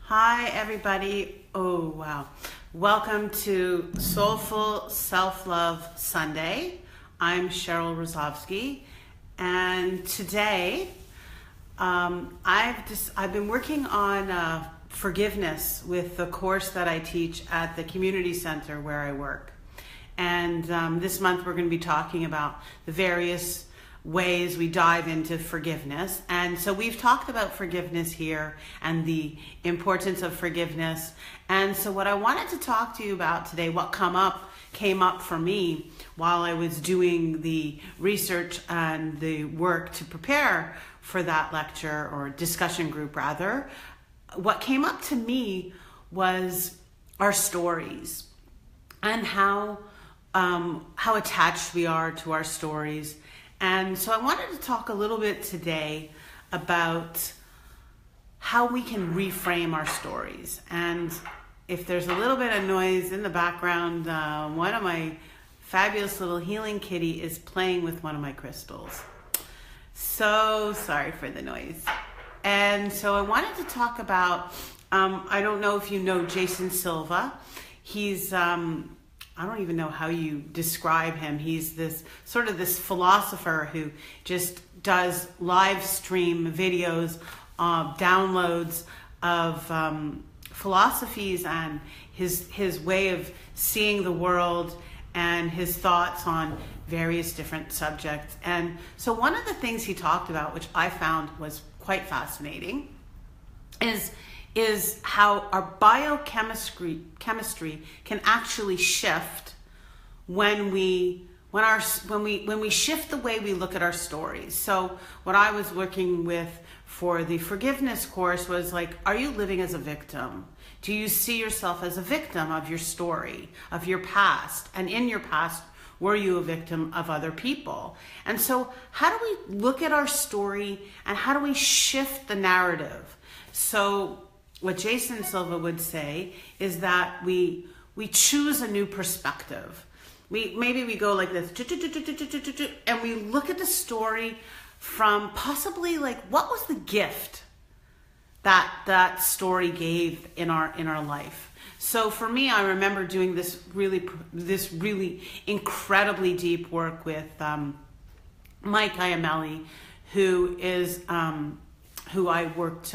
Hi, everybody. Oh, wow. Welcome to Soulful Self-Love Sunday. I'm Cheryl Rozovsky, and today I've been working on forgiveness with the course that I teach at the community center where I work. And this month we're going to be talking about the various ways we dive into forgiveness. And so we've talked about forgiveness here and the importance of forgiveness. And so what I wanted to talk to you about today, what came up for me while I was doing the research and the work to prepare for that lecture, or discussion group rather, what came up to me was our stories and how attached we are to our stories. And so I wanted to talk a little bit today about how we can reframe our stories. And if there's a little bit of noise in the background, one of my fabulous little healing kitty is playing with one of my crystals. So sorry for the noise. And so I wanted to talk about, I don't know if you know Jason Silva. He's, I don't even know how you describe him. He's this philosopher who just does live stream videos, downloads of philosophies and his way of seeing the world and his thoughts on various different subjects. And so one of the things he talked about, which I found was quite fascinating, is how our biochemistry can actually shift when we shift the way we look at our stories. So what I was working with for the forgiveness course was like, are you living as a victim? Do you see yourself as a victim of your story, of your past? And in your past, were you a victim of other people? And so how do we look at our story and how do we shift the narrative? So what Jason Silva would say is that we choose a new perspective. Maybe we go like this, and we look at the story from possibly like, what was the gift that story gave in our life? So for me, I remember doing this really incredibly deep work with Mike Iamelli, who I worked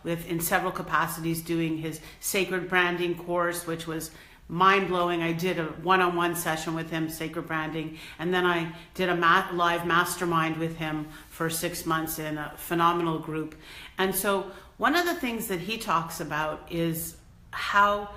with in several capacities, doing his sacred branding course, which was mind-blowing. I did a one-on-one session with him, sacred branding, and then I did a live mastermind with him for 6 months in a phenomenal group. And so one of the things that he talks about is how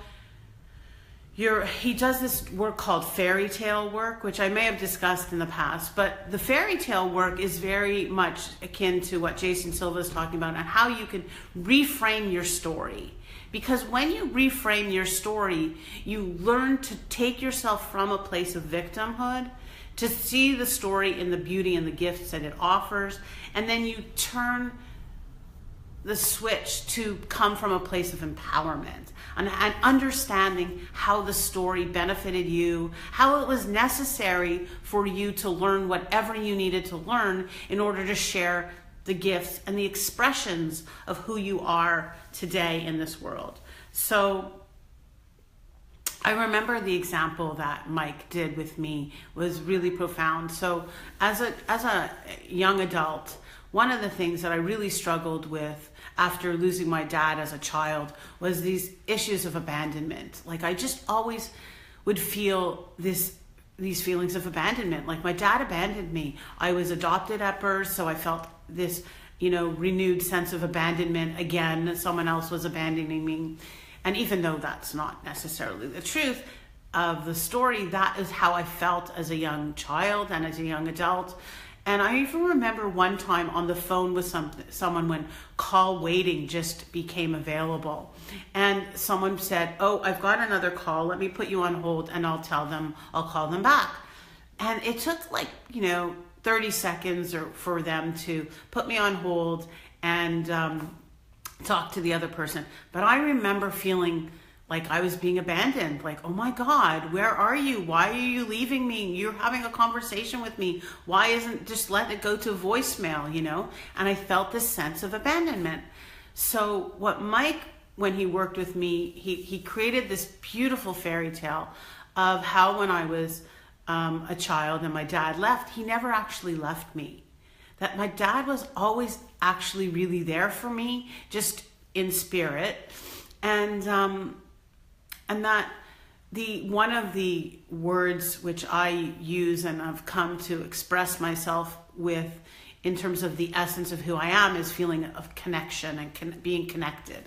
he does this work called fairy tale work, which I may have discussed in the past, but the fairy tale work is very much akin to what Jason Silva is talking about and how you can reframe your story. Because when you reframe your story, you learn to take yourself from a place of victimhood to see the story in the beauty and the gifts that it offers, and then you turn the switch to come from a place of empowerment and understanding how the story benefited you, how it was necessary for you to learn whatever you needed to learn in order to share the gifts and the expressions of who you are today in this world. So I remember the example that Mike did with me was really profound. So as a young adult, one of the things that I really struggled with after losing my dad as a child was these issues of abandonment. Like I just always would feel these feelings of abandonment. Like my dad abandoned me. I was adopted at birth, so I felt this, renewed sense of abandonment again. Someone else was abandoning me. And even though that's not necessarily the truth of the story, that is how I felt as a young child and as a young adult. And I even remember one time on the phone with someone when call waiting just became available. And someone said, oh, I've got another call. Let me put you on hold and I'll call them back. And it took 30 seconds for them to put me on hold and talk to the other person. But I remember feeling like I was being abandoned, like, oh my God, where are you? Why are you leaving me? You're having a conversation with me. Why isn't just let it go to voicemail, And I felt this sense of abandonment. So what Mike when he worked with me, he created this beautiful fairy tale of how when I was a child and my dad left, he never actually left me. That my dad was always actually really there for me, just in spirit. And that one of the words which I use and I've come to express myself with in terms of the essence of who I am is feeling of connection and being connected.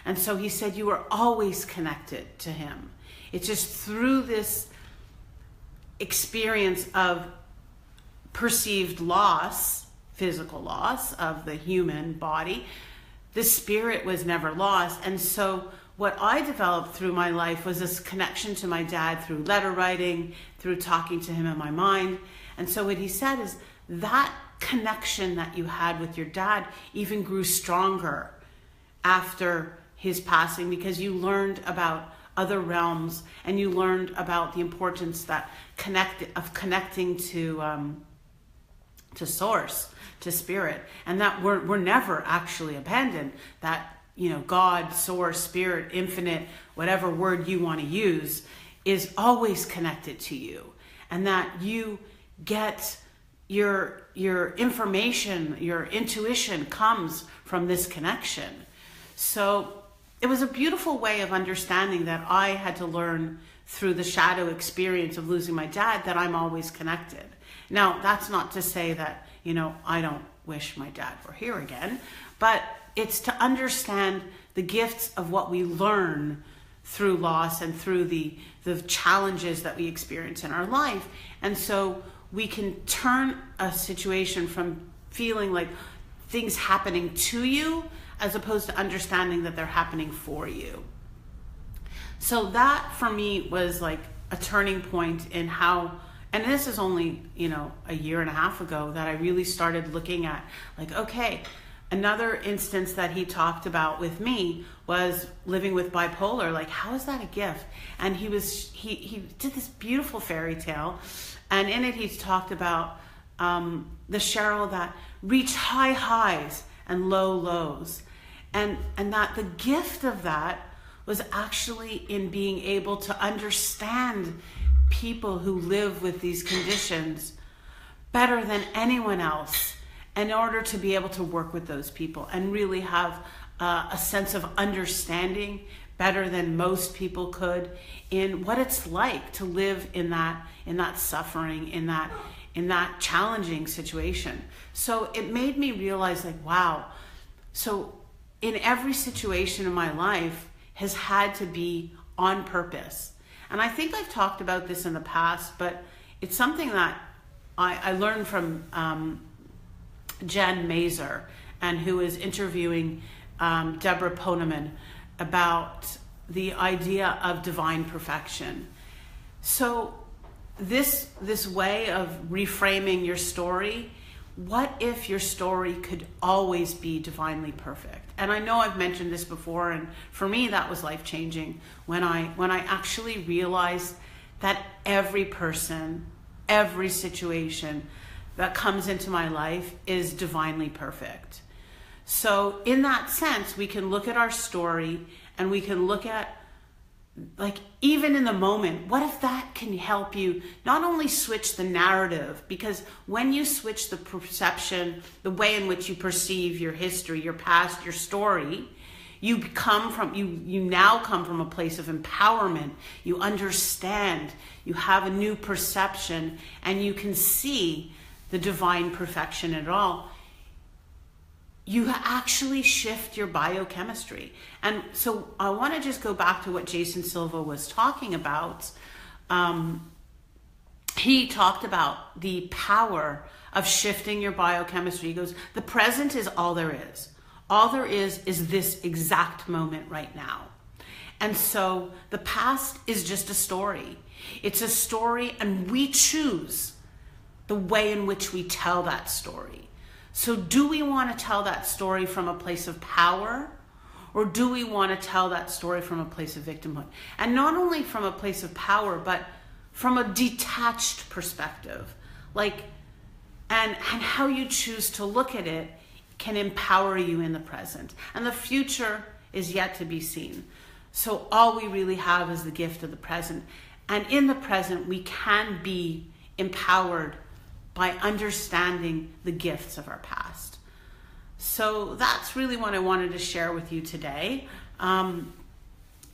And so he said, you are always connected to him. It's just through this experience of perceived loss, physical loss of the human body, the spirit was never lost. And so what I developed through my life was this connection to my dad through letter writing, through talking to him in my mind. And so what he said is that connection that you had with your dad even grew stronger after his passing, because you learned about other realms and you learned about the importance that connecting to source, to spirit, and that we're never actually abandoned. That, you know, God, source, spirit, infinite, whatever word you want to use, is always connected to you, and that you get your information, your intuition comes from this connection. So it was a beautiful way of understanding that I had to learn through the shadow experience of losing my dad, that I'm always connected. Now, that's not to say that, you know, I don't wish my dad were here again, but it's to understand the gifts of what we learn through loss and through the challenges that we experience in our life. And so we can turn a situation from feeling like things happening to you as opposed to understanding that they're happening for you. So that for me was like a turning point in how, and this is only, you know, a year and a half ago that I really started looking at like, okay, another instance that he talked about with me was living with bipolar. Like, how is that a gift? And he did this beautiful fairy tale, and in it he's talked about the Cheryl that reached high highs and low lows, and that the gift of that was actually in being able to understand people who live with these conditions better than anyone else, in order to be able to work with those people and really have a sense of understanding better than most people could in what it's like to live in that suffering, in that challenging situation. So it made me realize, like, wow, so in every situation in my life has had to be on purpose. And I think I've talked about this in the past, but it's something that I learned from Jen Mazer, and who is interviewing Deborah Poneman about the idea of divine perfection. So this way of reframing your story, what if your story could always be divinely perfect? And I know I've mentioned this before, and for me that was life-changing when I actually realized that every person, every situation that comes into my life is divinely perfect. So in that sense, we can look at our story and we can look at, like, even in the moment, what if that can help you not only switch the narrative, because when you switch the perception, the way in which you perceive your history, your past, your story, you now come from a place of empowerment. You understand, you have a new perception, and you can see the divine perfection in it all. You actually shift your biochemistry. And so I want to just go back to what Jason Silva was talking about. He talked about the power of shifting your biochemistry. He goes, the present is all there is. All there is this exact moment right now. And so the past is just a story. It's a story, and we choose the way in which we tell that story. So do we want to tell that story from a place of power, or do we want to tell that story from a place of victimhood? And not only from a place of power, but from a detached perspective. Like, and how you choose to look at it can empower you in the present. And the future is yet to be seen. So all we really have is the gift of the present. And in the present, we can be empowered by understanding the gifts of our past. So that's really what I wanted to share with you today.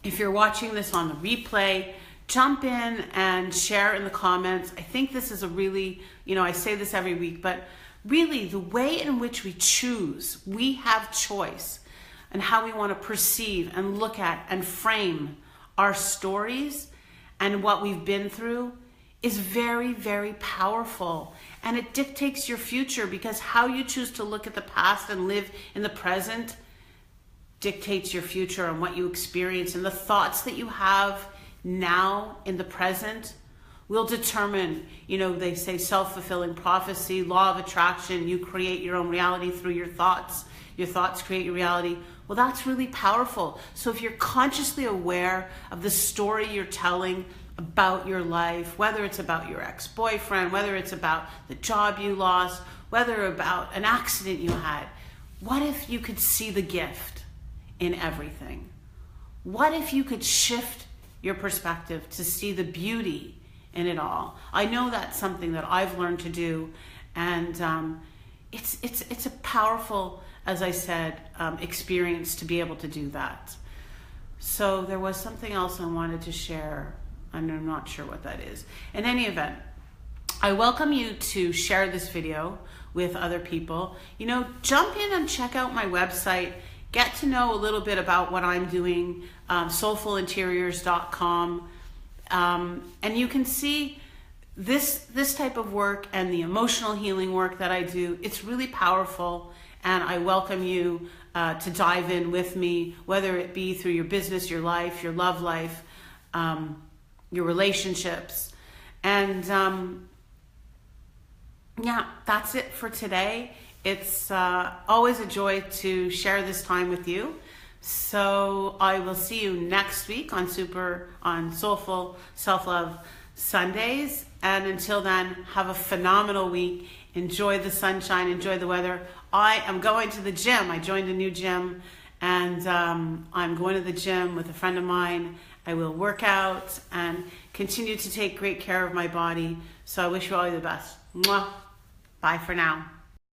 If you're watching this on the replay, jump in and share in the comments. I think this is a really, I say this every week, but really the way in which we choose, we have choice and how we want to perceive and look at and frame our stories and what we've been through is very, very powerful. And it dictates your future, because how you choose to look at the past and live in the present dictates your future and what you experience. And the thoughts that you have now in the present will determine, they say self-fulfilling prophecy, law of attraction, you create your own reality through your thoughts. Your thoughts create your reality. Well, that's really powerful. So if you're consciously aware of the story you're telling about your life, whether it's about your ex-boyfriend, whether it's about the job you lost, whether about an accident you had, what if you could see the gift in everything? What if you could shift your perspective to see the beauty in it all? I know that's something that I've learned to do, and it's a powerful, as I said, experience to be able to do that. So there was something else I wanted to share, and I'm not sure what that is. In any event, I welcome you to share this video with other people. Jump in and check out my website. Get to know a little bit about what I'm doing, soulfulinteriors.com. And you can see this type of work and the emotional healing work that I do. It's really powerful, and I welcome you to dive in with me, whether it be through your business, your life, your love life, your relationships. And yeah, that's it for today. It's always a joy to share this time with you. So I will see you next week on Soulful Self-Love Sundays. And until then, have a phenomenal week. Enjoy the sunshine, enjoy the weather. I am going to the gym. I joined a new gym, and I'm going to the gym with a friend of mine. I will work out and continue to take great care of my body. So I wish you all the best. Mwah. Bye for now.